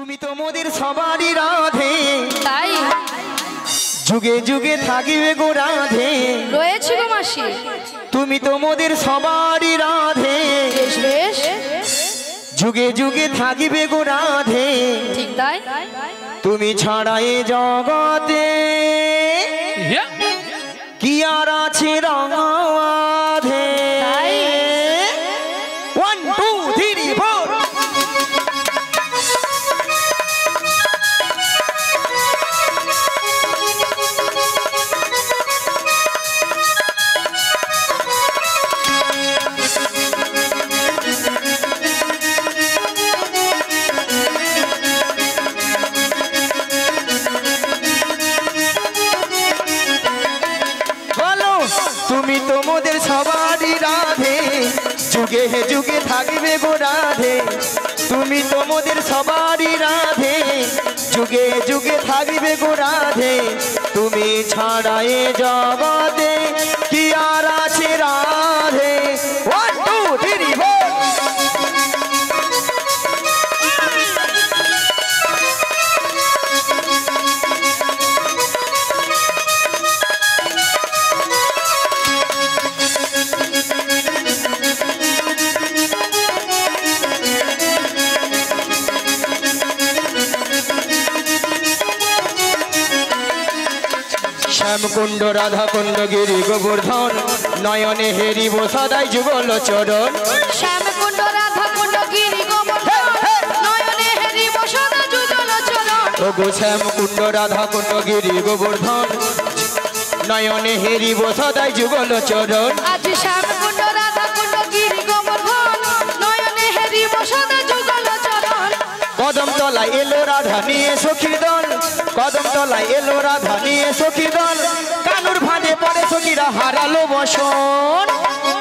তুমি তো মোদের সবারই রাধে, তাই যুগে যুগে থাকিবে গো রাধে। রয়েছে গো মাসি, তুমি তো মোদের সবারই রাধে, বেশ বেশ যুগে যুগে থাকিবে গো রাধে। ঠিক তাই, তুমি ছাড়া এ জগতে কি আর আছে রাধে। তাই 1 2 3 4 তুমি তো মোদের সবারই রাধে, যুগে যুগে থাকবে গো রাধে। তুমি তো মোদের সবারই রাধে, যুগে যুগে থাকবে গো রাধে। তুমি ছাড়া এ জগতে কি আর আছে রাধে। 1 2 3 4 শ্যামকুণ্ড রাধাকুণ্ড গিরি গোবর্ধন, নয়নে হেরিব সদাই যুগল চরণ। শ্যামকুণ্ড রাধাকুণ্ড গিরি গোবর্ধন, নয়নে হেরিব সদা যুগল চরণ। ওগো শ্যামকুণ্ড রাধাকুণ্ড গিরি গোবর্ধন, নয়নে হেরিব সদাই যুগল চরণ। আজ শ্যামকুণ্ড রাধাকুণ্ড গিরি গোবর্ধন, নয়নে হেরিব সদা যুগল চরণ। কদম তলায় এলো রাধা নিয়ে সখী দল, কদম তলায় এলো রাধা নিয়ে সখী দল। কানুর ভাঁজে পড়ে সখীরা হারালো বসন।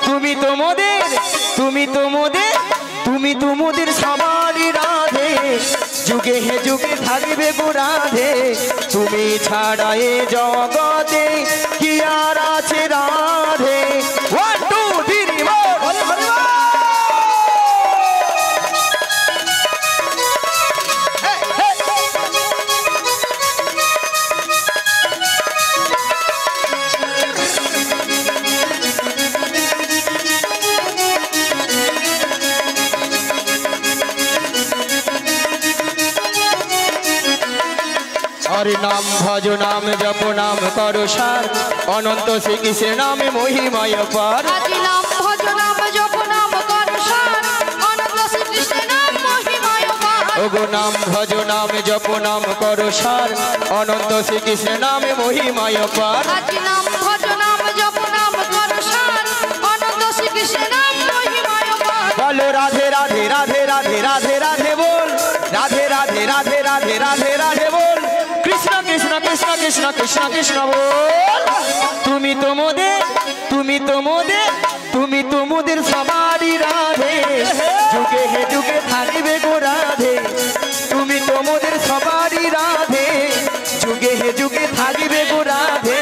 তুমি তো মোদের, তুমি তো মোদের, তুমি তো মোদের সবারই রাধে, যুগে যুগে থাকবে গো রাধে। তুমি ছাড়া এ জগতে কি আর আছে রাধে। 1 2 3 4 হরি নাম ভজ নাম জপ নাম করো সার, অনন্ত শ্রীকৃষ্ণের নামে মহিমায় পার। আজ নাম ভজ নাম জপ নাম কর সার, অনন্ত শ্রীকৃষ্ণের নাম মহিমায় পার। ওগো নাম ভজ নাম জপ নাম করো সার, অনন্ত শ্রীকৃষ্ণের নামে মহিমায় পার। আজ নাম ভজ নাম জপ নাম কর সার, অনন্ত শ্রীকৃষ্ণের নাম মহিমায় পার। বলো রাধে রাধে রাধে রাধে রাধে রাধে বল, রাধে রাধে রাধে রাধে রাধে রাধে বল। কৃষ্ণ কৃষ্ণ কৃষ্ণ কৃষ্ণ কৃষ্ণ কৃষ্ণ বল। তুমি তো মোদের, তুমি তো মোদের, তুমি তো মোদের সবারই রাধে, যুগে যুগে থাকবে গো রাধে। তুমি তো মোদের সবারই রাধে, যুগে যুগে থাকবে গো রাধে।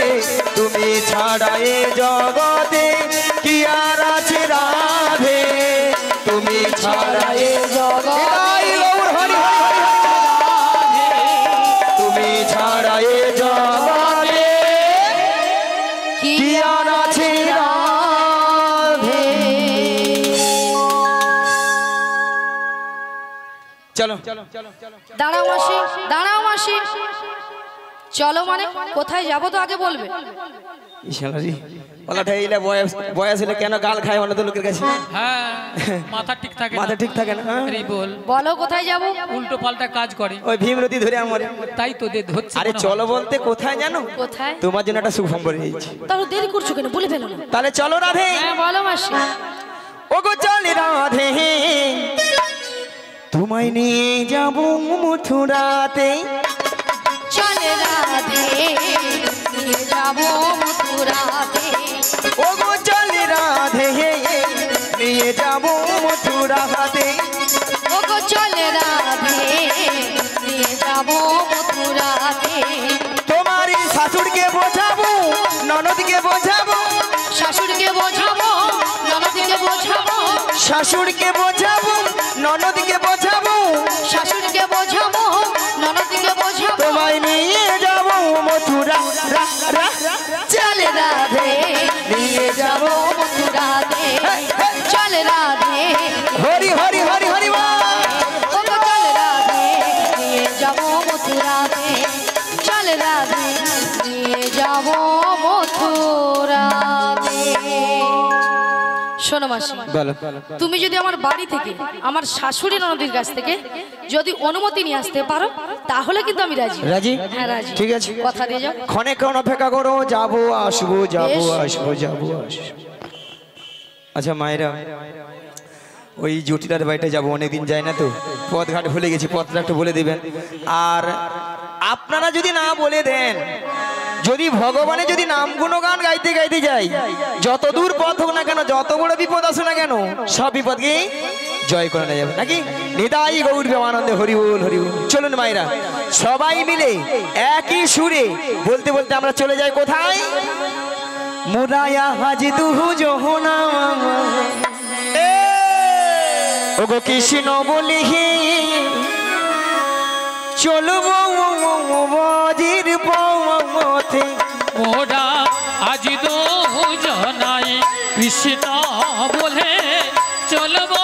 তুমি ছাড়া এ জগতে কি আর আছে রাধে। তুমি ছাড়া এ জগতে তুমি ছাড়া এ জগতে কি আর আছে রাধে। চলো দাঁড়াও মাসি, দাঁড়াও মাসি। চলো মানে কোথায় যাবো তো আগে বলবে। বয়স হলে কেন গাল খায় অনেক লোকের কাছে। হ্যাঁ, মাথা ঠিক থাকে না। মাথা ঠিক থাকে না। আরে বল, বলো কোথায় যাবো। উল্টো পাল্টা কাজ করে, ওই ভীমরতি ধরে আমার। তাই তো ধরছে। আরে চলো বলতে কোথায় জানো? কোথায়? তোমার জন্য একটা সুখবর রয়েছে। তাহলে দেরি করছো কেন, বলে ফেলো না। তাহলে চলো রাধে। হ্যাঁ বলো মাসি। ওগো চলে রাধে, তোমায় নিয়ে যাব মথুরাতে। চলে রাধে, নিয়ে যাবো মথুরাতে। ওগো চলে রাধে, নিয়ে যাব মথুরাতে। ওগো চলে রাধে, নিয়ে যাবো মথুরাতে। তোমারই শাশুড়কে বোঝাবো, ননদকে বোঝাবো। শাশুড়িকে বোঝাবো, ননদকে বোঝাবো। শাশুড়কে বোঝাবো, ননদকে বোঝাবো। শাশুড়িকে বোঝাবো, রাধে নিয়ে যাব মথুরাতে চল রাধে হরি হরি হরি হরি বল। ও গো চল রাধে নিয়ে যাব মথুরাতে চল রাধে নিয়ে যাব মথুরাতে। শোনো মাসি, বলো। তুমি যদি আমার বাড়ি থেকে আমার শাশুড়ি ননদির কাছ থেকে যদি অনুমতি নিয়ে আসতে পারো তাহলে কিন্তু আমি রাজি। রাজি? হ্যাঁ রাজি। ঠিক আছে, কথা দিয়ে যাও। ক্ষণেক্ষণ অপেক্ষা করো, যাবো আসবো যাবো বেশ। আসবো যাবো আসবো। আচ্ছা মায়েরা, ওই জটিলার বাড়িতে যাবো, অনেকদিন যায় না তো, পথঘাট ভুলে গেছি, পথটা একটু বলে দিবেন। আর আপনারা যদি না বলে দেন, যদি ভগবানের যদি নাম গুণগান গাইতে গাইতে যাই, যত দূর পথ হোক না কেন, যত বড় বিপদ আসুক না কেন, সব বিপদকে জয় করে নেওয়া যাবে নাকি। নিতাই গৌর প্রেমানন্দে হরি বল হরি বল। চলুন মায়েরা, সবাই মিলে একই সুরে বলতে বলতে আমরা চলে যাই কোথায়? মুরায়া হাজি দুহু জোহনা ওগো কৃষ্ণ বলি চলবো বাজির পথে। মোরা আজ দো জনাই কৃষ্ণ বলে চলবো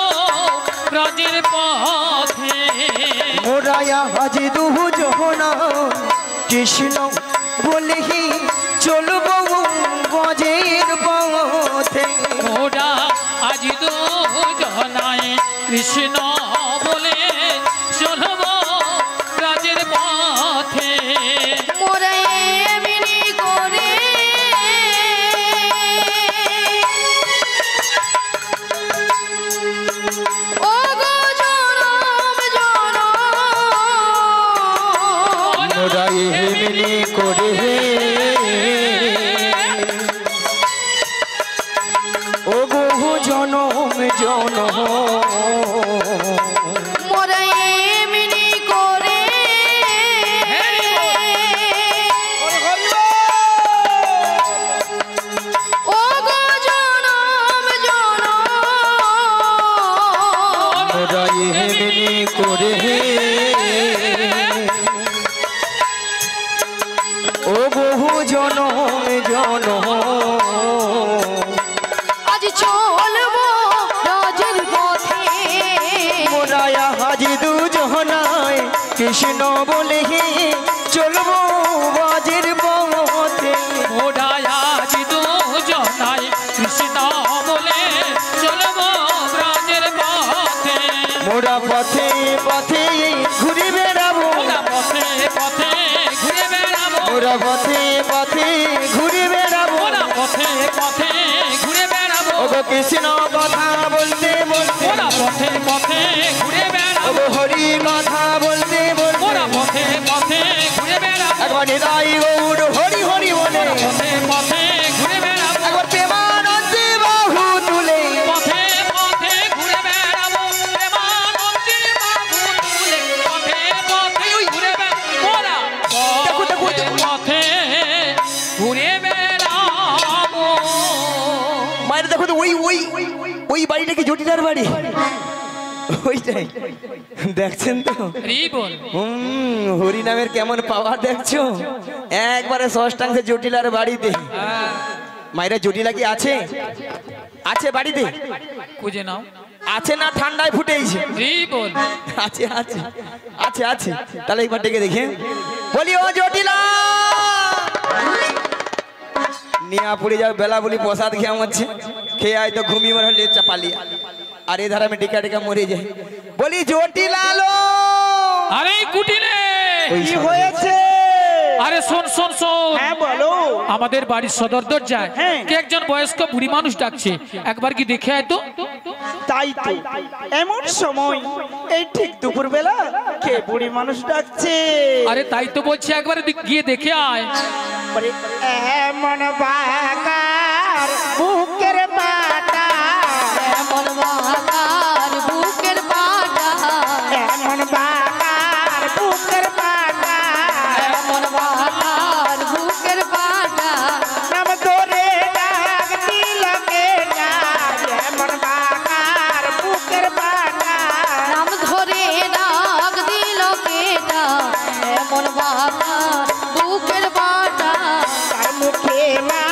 ব্রজের পথে। মোরায়া হাজি দুহু জোহনা কৃষ্ণ বলি চলবো বাজির পথে। মোরা আজ দো জনাই কৃষ্ণ বলে চলবো ব্রজের পথে। মোরা এমনি করে ও গো জনম জনম মোরা এমনি করে ও গো জনম জনম মোরা এমনি করে ও গো জনম জনম মোরা এমনি করে ও বহু জনম জনম আজ চলবো রাজের পথে মোরায়া হাজি দুজনায় কৃষ্ণ বলে চলবো বাজির পথে। মোরা আজ দো জনাই কৃষ্ণ বলে চলবো ব্রজের পথে। মোরা পথে পথে ঘুরে বেড়াবো, মোরা পথে পথে ঘুরে বেড়াবো। মোরা পথে পথে ঘুরে বেড়াবো। মোরা পথে পথে ঘুরে বেড়াবো। ওগো কৃষ্ণ কথা বলতে বলতে, মোরা পথে পথে ঘুরে বেড়াবো। ওগো হরি কথা বলতে বলতে, মোরা পথে পথে ঘুরে বেড়াবো। একবার নিতাই গৌর হরি হরি বলে, পথে পথে ঘুরে বেড়াবো। একবার প্রেমানন্দে বাহু তুলে, পথে পথে ঘুরে বেড়াবো। প্রেমানন্দের বাহু তুলে পথে পথে ঘুরে বেড়াবো। মোরা পথে পথে ঘুরে বেড়াবো। মায়ের দেখো তো ওই ওই ওই বাড়িটা কি জটিলার বাড়ি? ওইটাই দেখছেন তো। রিবল হরি নামের কেমন পাওয়ার দেখছো, একবারে ষষ্ঠাংশে জটিলার বাড়িতে। মায়েরা জটিলা কি আছে? আছে বাড়িতে? খুঁজে নাও। আছে না ঠান্ডায় ফুটেইছে? রিবল আছে আছে আছে আছে। তাহলে একবার ডেকে দেখে বলি, ও জটিলা নিয়া পড়ে যাও, বেলা বলি প্রসাদ খেয়ে হচ্ছে, খেয়ে আয় তো ঘুমিয়ে মনে হলে চাপালিয়া। আর এ ধারা আমি ডেকা ডেকা মরে যাই, বলি জটিলা লো। আরে কুটিলে কি হয়েছে? আরে শোন শোন শোন। হ্যাঁ বলো। আমাদের বাড়ির সদর দরজায় হ্যাঁ। কে একজন বয়স্ক বুড়ি মানুষ ডাকছে, একবার কি দেখে আয় তো। তাই তো, এমন সময় এই ঠিক দুপুর বেলা কে বুড়ি মানুষ ডাকছে? আরে তাই তো বলছি, একবার গিয়ে দেখে আয়। বলে, এমন বাকার বুকের পাটা, এমন বাহার বুকের পাটা এমন বাকার বুকের পাটা, এমন বাহার বুকের পাটা নাম ধরে ডাক দিল কেটা, এমন বাকার বুকের পাটা, নাম ধরে ডাক দিল কেটা এমন বাহার বুকের পাটা তার মুখে মা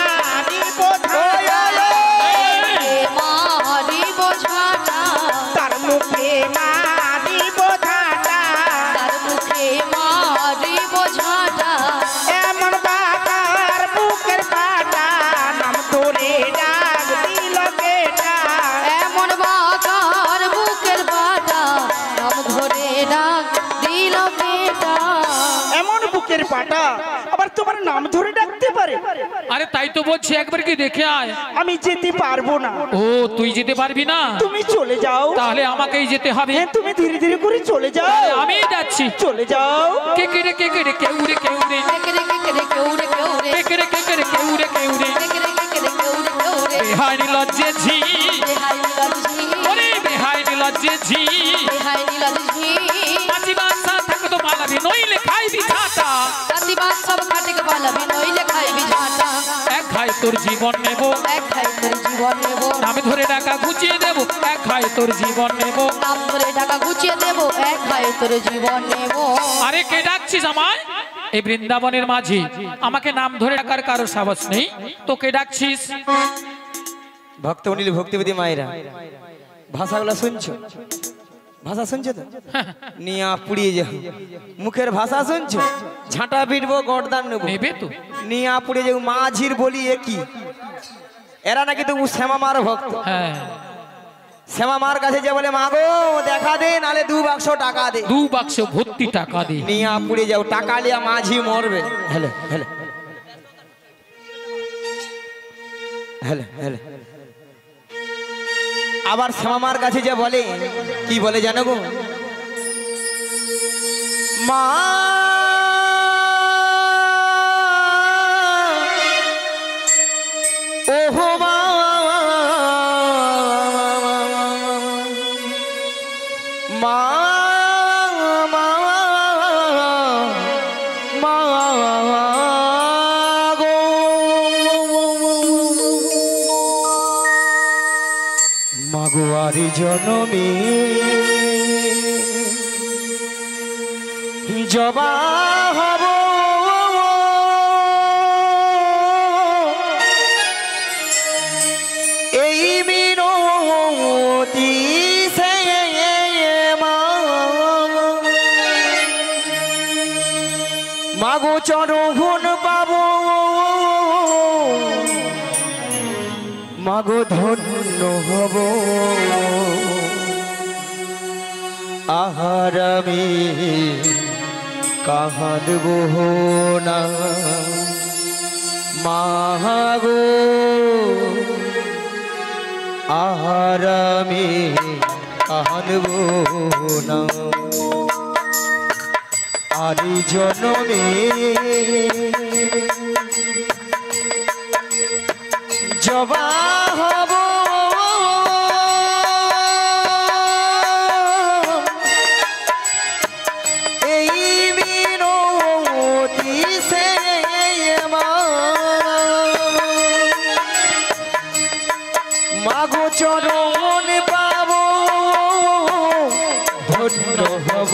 বুকের পাটা আবার তোমার নাম ধরে ডাকতে পারে? আরে তাই তো বলছি, একবার কি দেখে আয়। আমি যেতে পারবো না। ও তুই যেতে পারবি না? তুমি চলে যাও। তাহলে আমাকেই যেতে হবে। হ্যাঁ, তুমি ধীরে ধীরে করে চলে যাও। তাহলে আমিই যাচ্ছি। চলে যাও। কে কে রে কে কে রে কেউ রে কেউ রে কেকরে কেকরে কেউরে কেউরে কে কে রে কেউ রে কেউ রে কেকরে কেকরে কেউরে কেউরে বেহাই লজ্জে ঝি বেহাই নীলাজি ওরে বেহাই লজ্জে ঝি বেহাই নীলাজি মাছি বাসা থাকতো মালাবি নইলে খাইবি ছাতা আদিবাস সব খাটে পালাবি নইলে খাইবি ঝাঁটা এক খাই তোর জীবন নেব এক খাই তোর জীবন নেব নামে ধরে টাকা ঘুচিয়ে দেব এক খাই তোর জীবন নেব নাম ধরে টাকা গুছিয়ে দেব এক খাই তোর জীবন নেব আরে কে ডাকছিস আমায় এই বৃন্দাবনের মাঝি আমাকে নাম ধরে ডাকার কারো সাহস নেই তো কে ডাকছিস ভক্তমণ্ডলী ভক্তিবিধি মায়েরা ভাষাগুলো শুনছো? ভাষা শুনছো তো? নিয়া পুড়িয়ে যাও। মুখের ভাষা শুনছো? ঝাঁটা পিটবো, গর্দান নেবো। নেবে তো নিয়া পুড়িয়ে যাও। মাঝির বলি একই, এরা নাকি তো শ্যামা মার ভক্ত। হ্যাঁ শ্যামা মার কাছে যে বলে মা গো দেখা দে, নালে 2 বাক্স টাকা দে। 2 বাক্স ভর্তি টাকা দে। নিয়া পুড়িয়ে যাও, টাকা লিয়া মাঝি মরবে। Hello hello hello hello. আবার শ্যামামার কাছে যে বলে, কি বলে জানো গো? মা ওহো মা মা মা মা গো মাগোয়ারি জনমে জবা হব এই মিনতি সে মা মাগো চরণ পাবো মাগো ধন্য হব আহার আমি কাঁদব না মাগো আহার আমি কাঁদব না আরি জনমে জবা হব এই মিনতি সে মাগো চরণ পাব ধন্য হব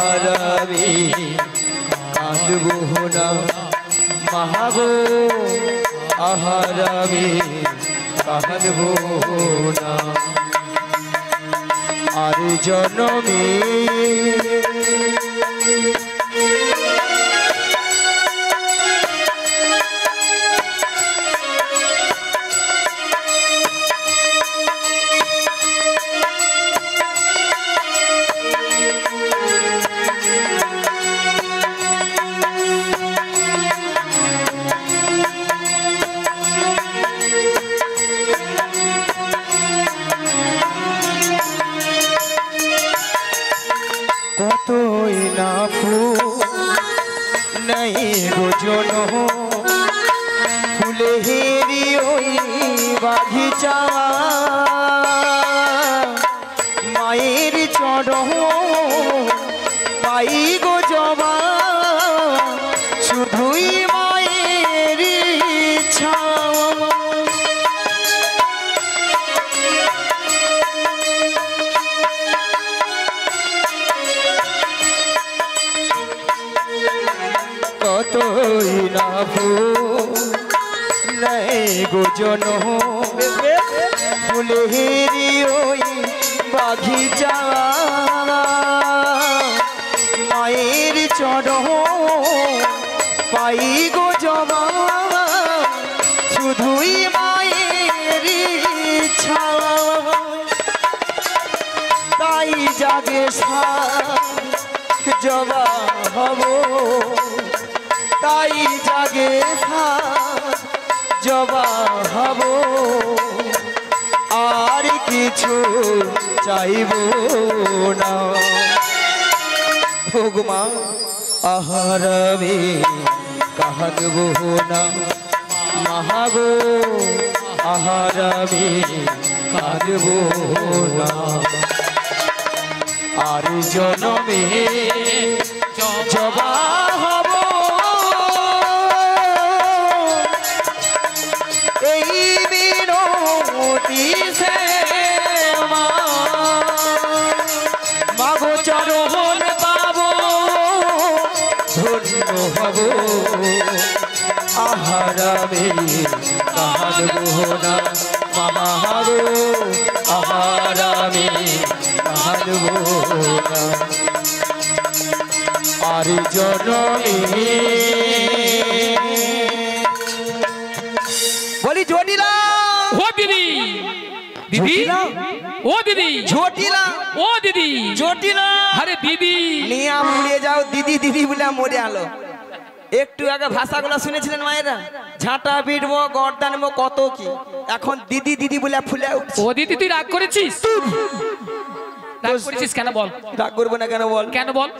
আর আমি কাঁদব না মাগো আহার আমি কাঁদব না আর জনমে কতই না নাই গোজন ফুলে হেরি ওই বাগিচা মায়ের চরণ পাই গো জবা শুধুই মায়ের ইচ্ছা কতই না নাই গোজন ফুলে হেরি ওই বাগিচা মায়ের চরণ পাই গো জবা শুধুই মায়ের ইচ্ছা তাই জাগে জবা হব তাই জাগে জবা হব আর কিছু চাইব না ভগমা আহারবে কাঁদব না মহাগো আহারবে কাঁদব না আর জনমে জবা হব এই বিনতি সে মাগো চরণ পাবো ধন্য হব আহারামে কাঁদব না মহাগো আহারামে কাঁদব না আর জনমে বলি জটিলা ও দিদি দিদি জটিলা? ও দিদি জটিলা ও দিদি জটিলা আরে দিদি নিয়ে মুড়িয়ে যাও দিদি দিদি বলে মরে আলো একটু আগে ভাষাগুলো শুনেছিলেন মায়েরা ঝাঁটা পিটবো গর্দা নেবো কত কি এখন দিদি দিদি বলে ফুলে উঠছে। ও দিদি তুই রাগ করেছিস রাগ করেছিস কেন বল রাগ করবো না কেন বল কেন বল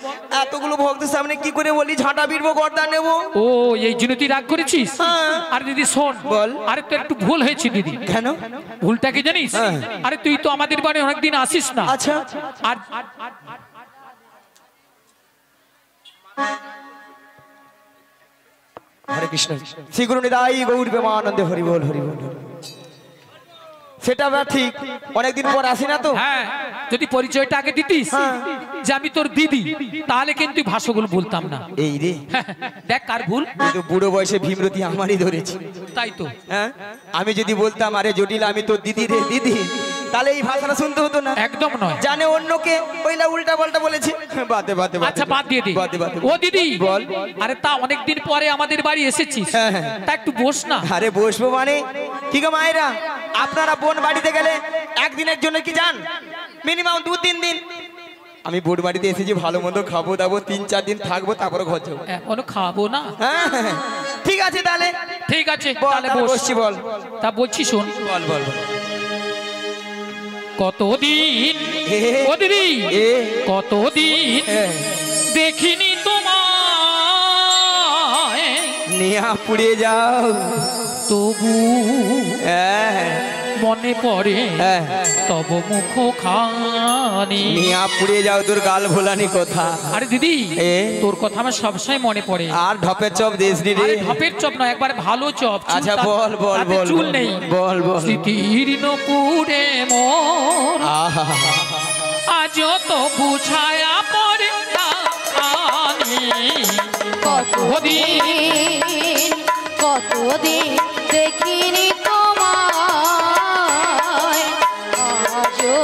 এতগুলো ভক্তের সামনে কি করে বলি ঝাঁটা পিটবো গর্দা নেবো ও এই জন্য তুই রাগ করেছিস হ্যাঁ। আরে দিদি শোন বল। আরে তোর একটু ভুল হয়েছে দিদি কেন ভুলটা কি জানিস হ্যাঁ। আরে তুই তো আমাদের বাড়ি অনেকদিন আসিস না আচ্ছা আর হরে কৃষ্ণ শ্রী গুরু নিতাই গৌর প্রেমানন্দে হরি বল হরি বল সেটা বা ঠিক অনেকদিন পর আসি না তো হ্যাঁ যদি পরিচয়টা আগে দিতিস হ্যাঁ। যে আমি তোর দিদি তাহলে কিন্তু ভাষাগুলো বলতাম না এই রে দেখ কার ভুল কিন্তু বুড়ো বয়সে ভীমরতি আমারই ধরেছি তাই তো হ্যাঁ আমি যদি বলতাম আরে জটিল আমি তো দিদি রে দিদি তাহলে এই ভাষাটা শুনতে হতো না একদম নয় জানে অন্যকে ওইলা উল্টা পাল্টা বলেছে বাদে বাদে আচ্ছা বাদ দিয়ে দি বাদে বাদে ও দিদি বল। আরে তা অনেকদিন পরে আমাদের বাড়ি এসেছিস হ্যাঁ, হ্যাঁ। তা একটু বস না আরে বসবো মানে কি গো মায়েরা আপনারা বোন বাড়িতে গেলে একদিনের জন্য কি যান মিনিমাম 2-3 দিন আমি বোন বাড়িতে এসেছি ভালো মন্দ খাবো দাবো 3-4 দিন থাকবো তারপরে ঘর যাবো এখনো খাবো না হ্যাঁ হ্যাঁ, ঠিক আছে তাহলে ঠিক আছে বল, তাহলে তাহলে বস বসছি বল তা বলছি শোন বল বল বল। কতদিন এ, ও দিদি এ, কতদিন এ, দেখিনি তোমায় নিয়া পুড়িয়ে যাও তবু হ্যাঁ মনে পড়ে হ্যাঁ তব মুখ খানি নিয়া পুড়িয়ে যাও তোর গাল ভোলানি কথা আরে দিদি এ? তোর কথা আমার সবসময় মনে পড়ে আর ঢপের চপ দেশনি রে আরে ঢপের চপ নয় একবার ভালো চপ চুল আচ্ছা তা- বল বল তাতে বল চুল বল, নেই বল বল স্মৃতির নপুরে মোর আহা আজ তো বুঝায়া পড়ে আমি কতদিন কতদিন দেখিনি তোমায় আজও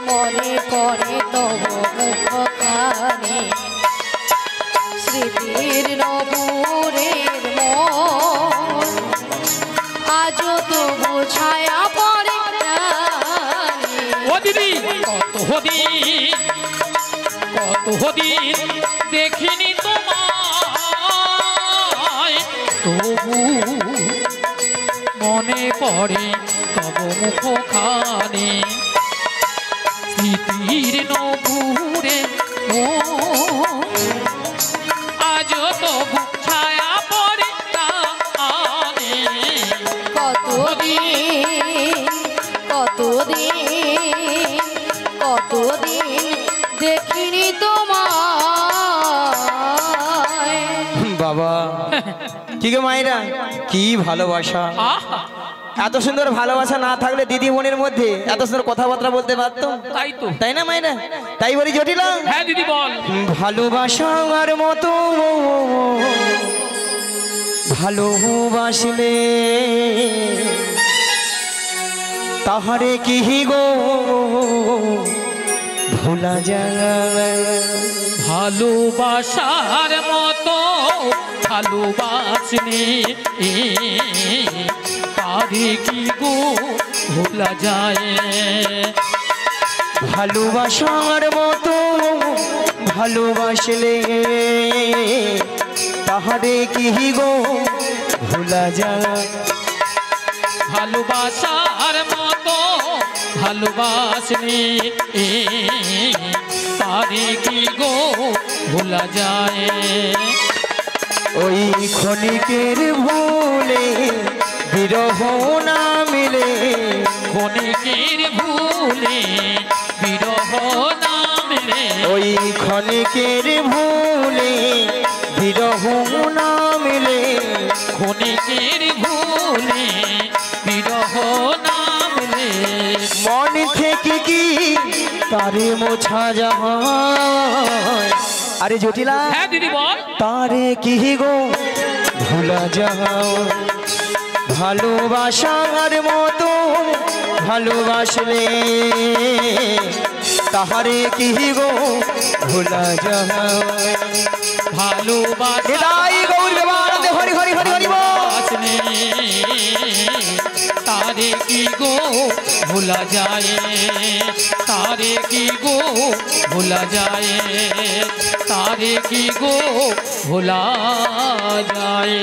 মনে পড়ে তব মুখখানি স্মৃতির নবুরের মন আজও তো বুঝায়া পড়ে প্রাণে। ও দিদি কতদিন দেখিনি তোমায় তবু মনে পড়ে তব মুখখানি স্মৃতির নপুরে আজ তবু ছায়া পড়ে কানে কতদিন কতদিন দেখিনি তোমায় বাবা কি গো মায়েরা কি ভালোবাসা আহা এত সুন্দর ভালোবাসা না থাকলে দিদি বোনের মধ্যে এত সুন্দর কথাবার্তা বলতে পারতো তাই তো তাই না মায়েরা তাই বলি জটিল হ্যাঁ দিদি বল ভালোবাসার মতো ভালোবাসলে তাহারে কি গো ভোলা যায় ভালোবাসার মতো ভালোবাসনি তারে কি গো ভোলা যায় ভালোবাসার মতো ভালোবাসলে তাহারে কি গো ভোলা যায় ভালোবাসার মতো ভালোবাসনি তারে কি গো ভোলা যায় ওই ক্ষণিকের ভুলে বিরহ না মিলে ক্ষণিকের ভুলে বিরহ না মিলে ওই ক্ষণিকের ভুলে বিরহ না মিলে ক্ষণিকের ভুলে বিরহ না মিলে মন থেকে কি তারে মোছা যায় আরে জটিলা হ্যাঁ দিদি বল তারে কি গো ভোলা যাও ভালোবাসার মতো ভালোবাসলে তাহারে কি গো ভোলা যাও ভালোবাসা এটাই গৌর দেবানন্দে হরি হরি হরি হরি বল। তারে কি গো ভোলা যায় তারে কি গো ভোলা যায় তারে কি গো ভোলা যায়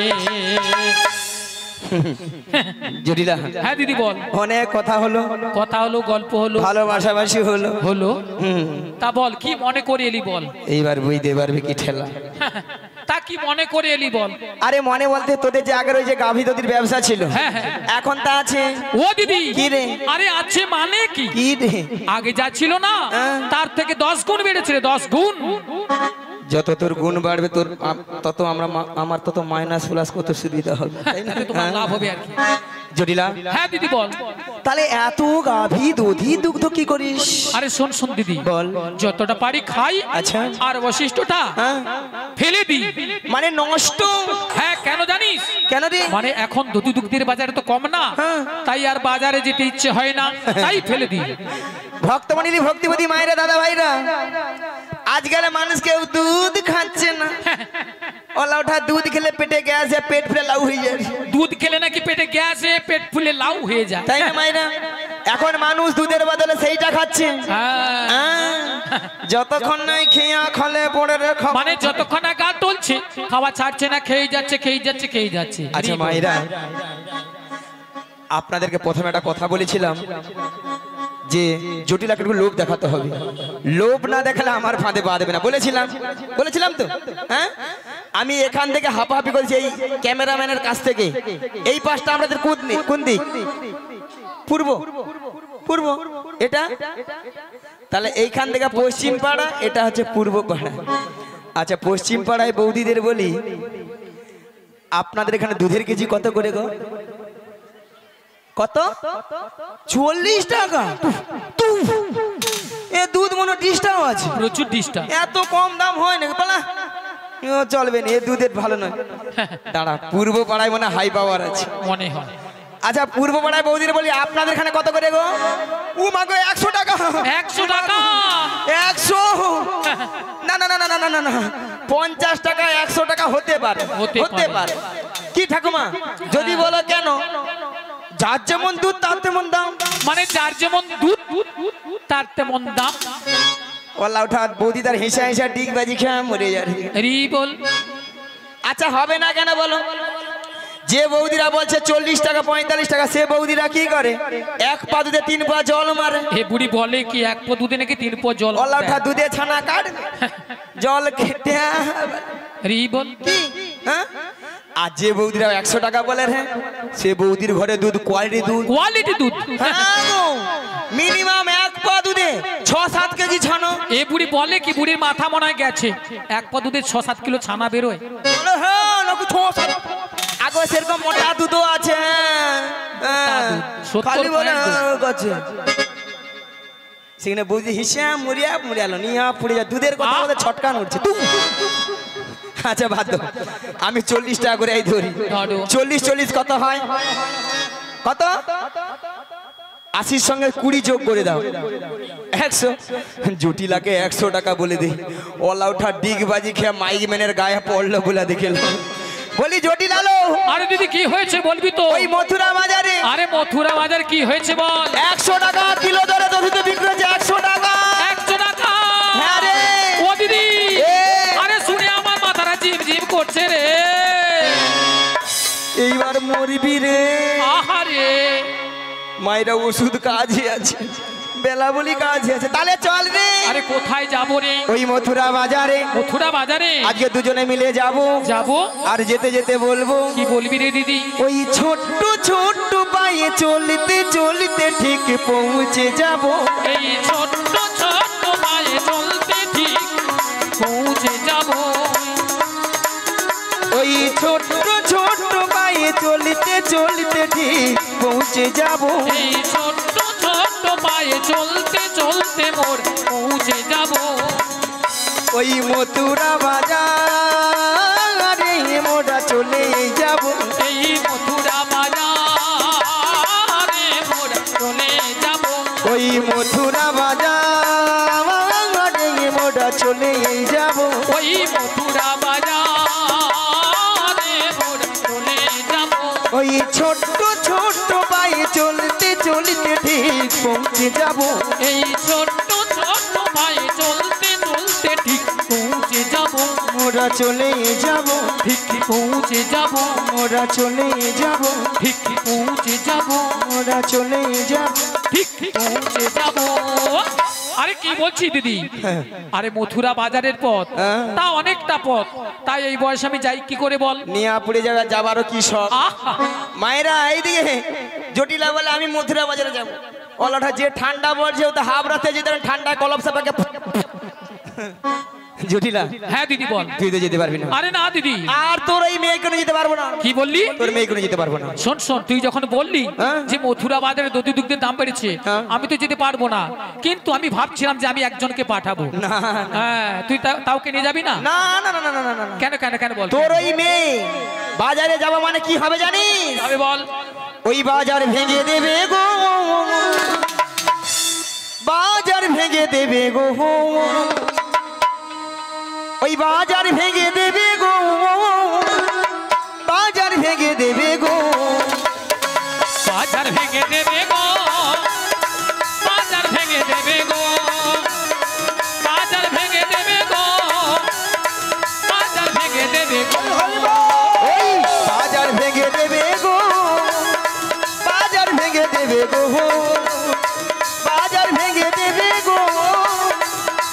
জটিলা হ্যাঁ দিদি বল অনেক কথা হলো কথা হলো গল্প হলো ভালোবাসাবাসি হলো হলো তা বল কি মনে করে এলি বল এইবার বুঝতে পারবে কি ঠেলা তা কি মনে করে এলি বল আরে মনে বলতে তোদের যে আগের ওই যে গাভী দধির ব্যবসা ছিল হ্যাঁ, হ্যাঁ। এখন তা আছে ও দিদি কি রে? আরে আছে মানে কি কি রে আগে যা ছিল না হ্যাঁ। তার থেকে 10 গুণ বেড়েছে রে, 10 গুণ যত তোর গুণ বাড়বে তোর তত আমার তত মাইনাস প্লাস কত সুবিধা হবে তাই না? তাতে তোমার লাভ হবে আর কি জটিলা হ্যাঁ দিদি বল তাহলে এত গাভী দধি দুগ্ধ কি করিস আরে শোন দিদি বল। যতটা পারি খাই আচ্ছা। আর অবশিষ্টটা হ্যাঁ? ফেলে দিই মানে নষ্ট হ্যাঁ কেন জানিস কেন রে মানে এখন দুধ দুগ্ধের বাজারে তো কম না হ্যাঁ। তাই আর বাজারে যেতে ইচ্ছে হয় না তাই ফেলে দিই ভক্তমণিলি ভক্তিপতি মায়েরা দাদা ভাইরা আজকাল মানুষ কেউ দুধ খাচ্ছে না ওলা ওঠা দুধ খেলে পেটে গ্যাস পেট ফুলে লাউ হয়ে যায় দুধ খেলে নাকি পেটে গ্যাসে পেট ফুলে লাউ হয়ে যায় তাই না মায়েরা এখন মানুষ দুধের বদলে সেইটা খাচ্ছে হ্যাঁ। যতক্ষণ নাই খেয়া খলে পড়ে রেখো মানে যতক্ষণ না গা টলছে খাওয়া ছাড়ছে না খেয়ে যাচ্ছে আচ্ছা মায়েরা আপনাদেরকে প্রথমে একটা কথা বলেছিলাম যে জটিলাকে একটু লোভ দেখাতে হবে লোভ না দেখালে আমার ফাঁদে পা দেবে না বলেছিলাম তো হ্যাঁ আমি এখান থেকে হাঁপাহাপি করছি এই ক্যামেরাম্যানের কাছ থেকে এই পাশটা আমাদের কোন দিক পূর্ব পূর্ব এটা তাহলে এইখান থেকে পশ্চিম পাড়া এটা হচ্ছে পূর্ব পাড়া আচ্ছা পশ্চিম পাড়ায় বৌদিদের বলি আপনাদের এখানে দুধের কেজি কত করে গো কত 40 টাকা এ দুধ মনে ডিস্টার্ব আছে প্রচুর ডিস্টার্ব এত কম দাম হয় না পালা চলবে না এ দুধের ভালো নয় দাঁড়া পূর্ব পাড়ায় মনে হাই পাওয়ার আছে মনে হয় আচ্ছা পূর্ব পাড়ায় বৌদির বলি আপনাদের এখানে কত করে গো ও মা গো 100 টাকা 100 টাকা 100 না না না না না না না 50 টাকা 100 টাকা হতে পারে কি ঠাকুমা যদি বলো কেন যার যেমন দুধ তার তেমন দাম মানে যার যেমন দুধ তার তেমন দাম ওলা ওঠা বৌদি তার হিসা হিসা ডিগবাজি খেয়ে মরে যাবে রি বল আচ্ছা হবে না কেন বলো যে বৌদিরা বলছে 40 টাকা 45 টাকা সে বৌদিরা কি করে এক পা দুধে 3 পা জল মারে এ বুড়ি বলে কি এক পো দুধে নাকি 3 পো জল ওলা ওঠা দুধে ছানা কাটবে জল খেতে রি বল কি হ্যাঁ আর যে বৌদিরা 100 টাকা বলে হ্যাঁ সে বৌদির ঘরে দুধ কোয়ালিটি দুধ মিনিমাম এক পা দুধে 6-7 কেজি ছানা এ বুড়ি বলে কি বুড়ির মাথা মনে হয় গেছে এক পা দুধে 6-7 কিলো ছানা বেরোয় বলে হ্যাঁ নাকি 6-7 আগে সেরকম মোটা দুধও আছে খালি বলে গেছে সেখানে বৌদি হিসাব মুড়িয়ালো নিয়া পুড়ে যা দুধের কথা আমাদের ছটকান উঠছে আচ্ছা বাদ দাও আমি 40 টাকা করে এই ধরি 40 কত হয় কত 80 সঙ্গে 20 যোগ করে দাও 100 জটিলাকে 100 টাকা বলে দেই ওলা ওঠা ডিগবাজি খেয়ে মাইক ম্যানের গায়ে পড়লো বলে দেখেলো বলি জটিলালো আরে দিদি কি হয়েছে বলবি তো ওই মথুরা বাজারে আরে মথুরা বাজার কি হয়েছে বল 100 টাকা কিলো দরে দধিতে বিক্রি হচ্ছে 100 টাকা 100 টাকা হ্যাঁ রে ও দিদি এইবার মরবি রে। আহারে মায়েরা ওষুধ কাজে আছে, বেলা বলি কাজে আছে, তাহলে চল রে। আরে কোথায় যাব রে? ওই মথুরা বাজারে। মথুরা বাজারে আজকে দুজনে মিলে যাব। যাব। আর যেতে যেতে বলবো। কি বলবি রে দিদি? ওই ছোট্ট ছোট্ট পায়ে চলতে চলতে ঠিক পৌঁছে যাব। এই ছোট্ট ছোট্ট পায়ে চলতে ঠিক পৌঁছে যাব। ওই ছোট্ট ছোট্ট পায়ে চলতে চলতে ঠিক পৌঁছে যাব। এই ছোট্ট ছোট্ট পায়ে চলতে চলতে মোর পৌঁছে যাব। ওই মথুরা বাজারে মোরা চলে যাব। এই মথুরা বাজারে মোরা চলে যাব। ওই মথুরা বাজারে মোরা চলে যাব। ওই মথুরা বাজারে মোরা চলে যাব। ওই ছোট্ট ছোট্ট পায়ে চলতে চলতে ঠিক পৌঁছে যাব। এই ছোট্ট ছোট্ট পায়ে চলতে চলতে ঠিক পৌঁছে যাব। মোরা চলে যাব। ঠিক পৌঁছে যাব। মোরা চলে যাব। ঠিক পৌঁছে যাব। মোরা চলে যাব। ঠিক পৌঁছে যাব। আরে কি বলছি দিদি? আরে মথুরা বাজারের পথ হ্যাঁ। তা অনেকটা পথ, তাই এই বয়সে আমি যাই কি করে বল? নিয়া পড়ে যাবে, যাবারও কি শখ। আহা! মায়েরা এইদিকে জটিলা বলে আমি মথুরা বাজারে যাব। অলটা যে ঠান্ডা পড়ছে ও তো হাবড়াতে যেতে ঠান্ডা কলপ সাপাকে। জটিলা হ্যাঁ দিদি বল। তুই তো যেতে পারবি না। আরে না দিদি। আর তোর এই মেয়ে কোনো যেতে পারবো না। কি বললি? তোর মেয়ে কোনো যেতে পারবো না। শোন শোন, তুই যখন বললি হ্যাঁ। যে মথুরা বাজারে দধি দুগ্ধের দাম বেড়েছে, হ্যাঁ। আমি তো যেতে পারবো না, কিন্তু আমি ভাবছিলাম যে আমি একজনকে পাঠাবো। না, না। হ্যাঁ, তুই তাওকে নিয়ে যাবি না? না না না না না না না। কেন কেন কেন বল। তোর ওই মেয়ে বাজারে যাওয়া মানে কি হবে জানিস? আমি বল। ওই বাজার ভেঙে দেবে গো, বাজার ভেঙে দেবে গো, ওই বাজার ভেঙে দেবে গো, বাজার ভেঙে দেবে গো, বাজার ভেঙে দেবে গো, বাজার ভেঙে দেবে গো, বাজার ভেঙে দেবে গো, বাজার ভেঙে দেবে গো। ওই বাজার ভেঙে দেবে গো, বাজার ভেঙে দেবে গো, বাজার ভেঙে দেবে গো,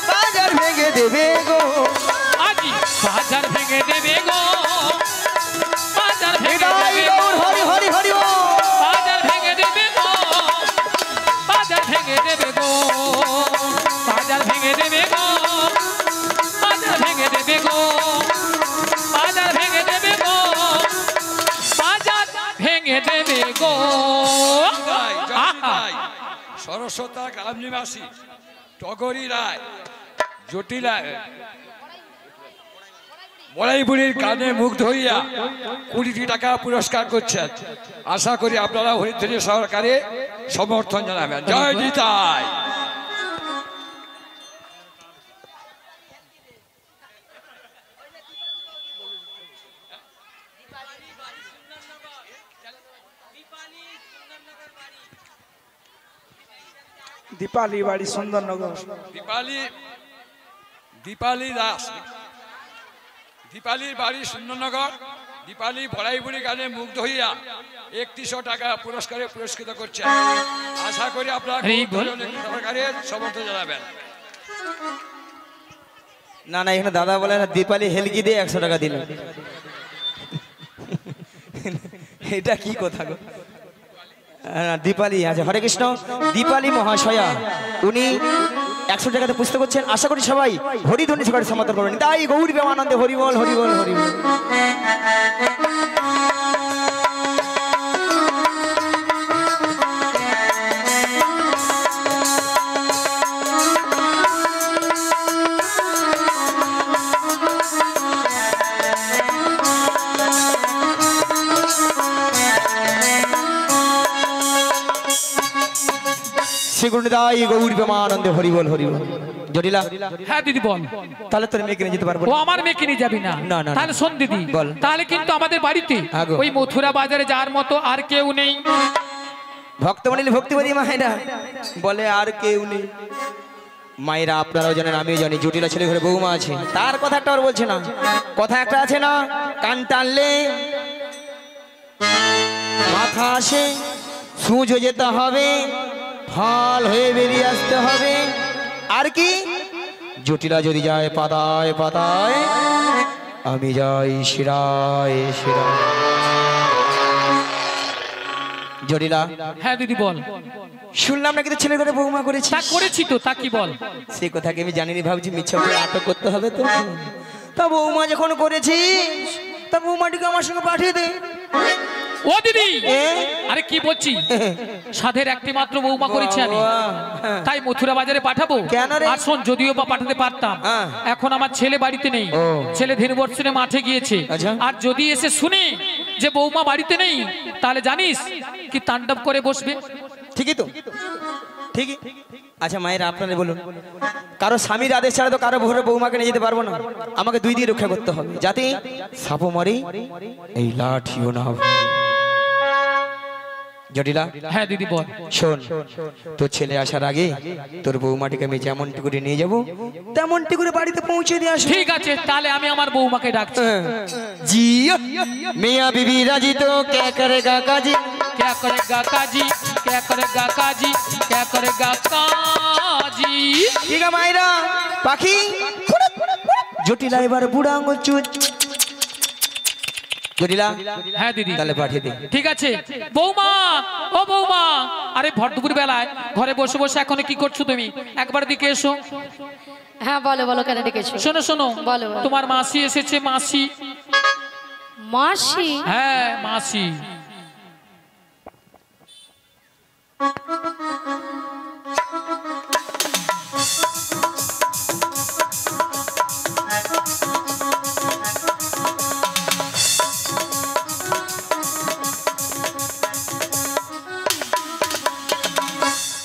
বাজার ভেঙে দেবে গো। আজি বাজার ভেঙে দেবে গো, বাজার ভেঙে নিতাই দেবে গৌর গো, হরি হরি হরি ও। বাজার ভেঙে দেবে গো, বাজার ভেঙে দেবে গো, বাজার ভেঙে দেবে গো, বাজার ভেঙে দেবে গো, বাজার ভেঙে দেবে গো, বাজার ভেঙে দেবে গো। আহা! সরস্বতা গ্রাম নিবাসী টগরী রায় জটিলা বড়াইবুড়ির কানে মুগ্ধ হইয়া 20 টাকা পুরস্কার করছেন। আশা করি আপনারা হরিদ্বারী সরকারে সমর্থন জানাবেন। জয় নিতাই। দীপালি বাড়ি সুন্দরনগর। দীপালি দাস, দীপালির বাড়ি সুন্দরনগর। দীপালি বড়াইবুড়ি গানে মুগ্ধ হইয়া 3100 টাকা পুরস্কারে পুরস্কৃত করছেন। আশা করি আপনারা সরকারের সমর্থন জানাবেন। না না, এখানে দাদা বলে না দীপালি হেলকি দিয়ে 100 টাকা দিল। এটা কি কথা গো? দীপালি আচ্ছা, হরে কৃষ্ণ। দীপালি মহাশয়া উনি 100 টাকাতে পুস্তক করছেন। আশা করি সবাই হরিধ্বনি সরকারের সমর্থন করবেন। তাই গৌরী প্রেমানন্দে হরি বল হরি বল হরি বল। শ্রীগুণদাই গৌরী প্রেমানন্দে হরি বল হরি বল। জটিলা হ্যাঁ দিদি বল। তাহলে তোর মেয়েকে নিয়ে যেতে পারবো ও না? আমার মেয়েকে নিয়ে যাবি না? না, না, না। তাহলে শোন দিদি বল। তাহলে কিন্তু আমাদের বাড়িতে হ্যাঁ গো। ওই মথুরা বাজারে যাওয়ার মতো আর কেউ নেই। ভক্তমণি ভক্তিবাদী মায়েরা বলে আর কেউ নেই। মায়েরা আপনারাও জানেন, আমিও জানি, জটিলা ছেলে ঘরে বৌমা আছে, তার কথা একটা আর বলছে না। কথা একটা আছে না, কান টানলে মাথা আসে সুজো যেতে হবে, ফল হয়ে বেরিয়ে আসতে হবে। আর কি জটিলা যদি যায় পাতায় পাতায়, আমি যাই শিরায় শিরায়। জটিলা, হ্যাঁ দিদি বল। শুনলাম নাকি তো ছেলে করে বৌমা করেছি। তা করেছি তো, তা কি বল? সে কথা কি আমি জানিনি, ভাবছি মিথ্যা করে আটক করতে হবে তো। তা বৌমা যখন করেছি, তা বৌমাটিকে আমার সঙ্গে পাঠিয়ে দে। ও দিদি, এ? আরে কি বলছি, সাধের একটি মাত্র বৌমা করেছি আমি, তাই মথুরা বাজারে পাঠাবো। কেন রে? আর শোন, যদিও বা পাঠাতে পারতাম, হ্যাঁ। এখন আমার ছেলে বাড়িতে নেই, ও। ছেলে ধীরবর্ষণে মাঠে গিয়েছে। আচ্ছা। আর যদি এসে শুনি যে বৌমা বাড়িতে নেই, তাহলে জানিস কি তাণ্ডব করে বসবে। ঠিকই তো, ঠিকই। আচ্ছা মায়েরা আপনারা বলুন, কারো স্বামীর আদেশ ছাড়া তো কারো ভোরে বৌমাকে নিয়ে যেতে পারবো না। আমাকে দুই দিয়ে রক্ষা করতে হবে, যাতে সাপও মারি এই লাঠিও না ভাঙে। জটিলা, হ্যাঁ দিদি বল। শোন, তোর ছেলে আসার আগে তোর বৌমাটিকে আমি যেমনটি করে নিয়ে যাবো, তেমনটি করে বাড়িতে পৌঁছে দিয়ে আসবো। ঠিক আছে, তাহলে আমি আমার বৌমাকে ডাকছি। जी मियाँ बीबी राजी तो क्या करेगा काजी। क्या करेगा काजी, क्या करेगा काजी, क्या करेगा काजी। ठीक है मायरा पाखी জটিলা এবার বুড়া আঙুল চুচ। জটিলা, হ্যাঁ দিদি তাহলে পাঠিয়ে দে। ঠিক আছে। বৌমা, ও বৌমা, আরে ভর দুপুর বেলায় ঘরে বসে বসে এখন কি করছো তুমি? একবার দিকে এসো। হ্যাঁ বলো বলো, কেন ডেকেছো? শোনো শোনো, বলো, বলো। তোমার মাসি এসেছে, মাসি। মাসি? হ্যাঁ মাসি।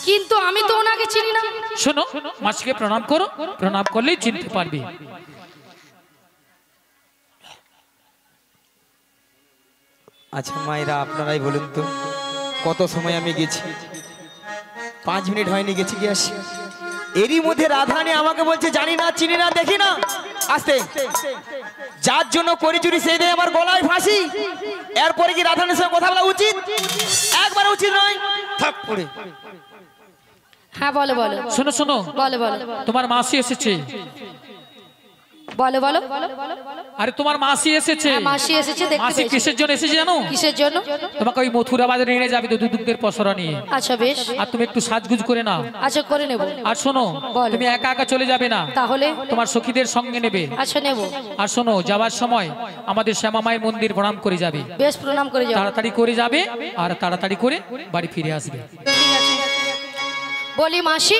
কিন্তু আমি তো ওনাকে চিনি না। শোনো, মাসিকে প্রণাম করো, প্রণাম করলেই চিনতে পারবে। আচ্ছা মায়েরা আপনারাই বলুন তো, কত সময় আমি গেছি? 5 মিনিট হয়নি, গেছি কি আসি। এরই মধ্যে রাধারানী আমাকে বলছে জানি না, চিনি না, দেখি না। আস্তে, যার জন্য করি চুরি সেই দেয় আমার গলায় ফাঁসি। এরপরে কি রাধারানীর সঙ্গে কথা বলা উচিত? একবার উচিত নয়। থাক পড়ে। হ্যাঁ বলো বলো। শোনো শোনো, বলো বলো তোমার মাসি এসেছে। বলো বলো। আরে তোমার মাসি এসেছে। হ্যাঁ, মাসি এসেছে, দেখতে মাসি পেয়েছি। কিসের জন্য এসেছে জানো? কিসের জন্য? তোমাকে ওই মথুরা বাজারে নিয়ে যাবে তো, দুধের পসরা নিয়ে। আচ্ছা বেশ। আর তুমি একটু সাজগুজ করে নাও। আচ্ছা করে নেব। আর শোনো, বল। তুমি একা একা চলে যাবে না, তাহলে? তোমার সখীদের সঙ্গে নেবে। আচ্ছা নেব। আর শোনো, যাওয়ার সময় আমাদের শ্যামা মায়ের মন্দির প্রণাম করে যাবে। বেশ, প্রণাম করে যাও। তাড়াতাড়ি করে যাবে আর তাড়াতাড়ি করে বাড়ি ফিরে আসবে। ঠিক আছে। বলি মাসি,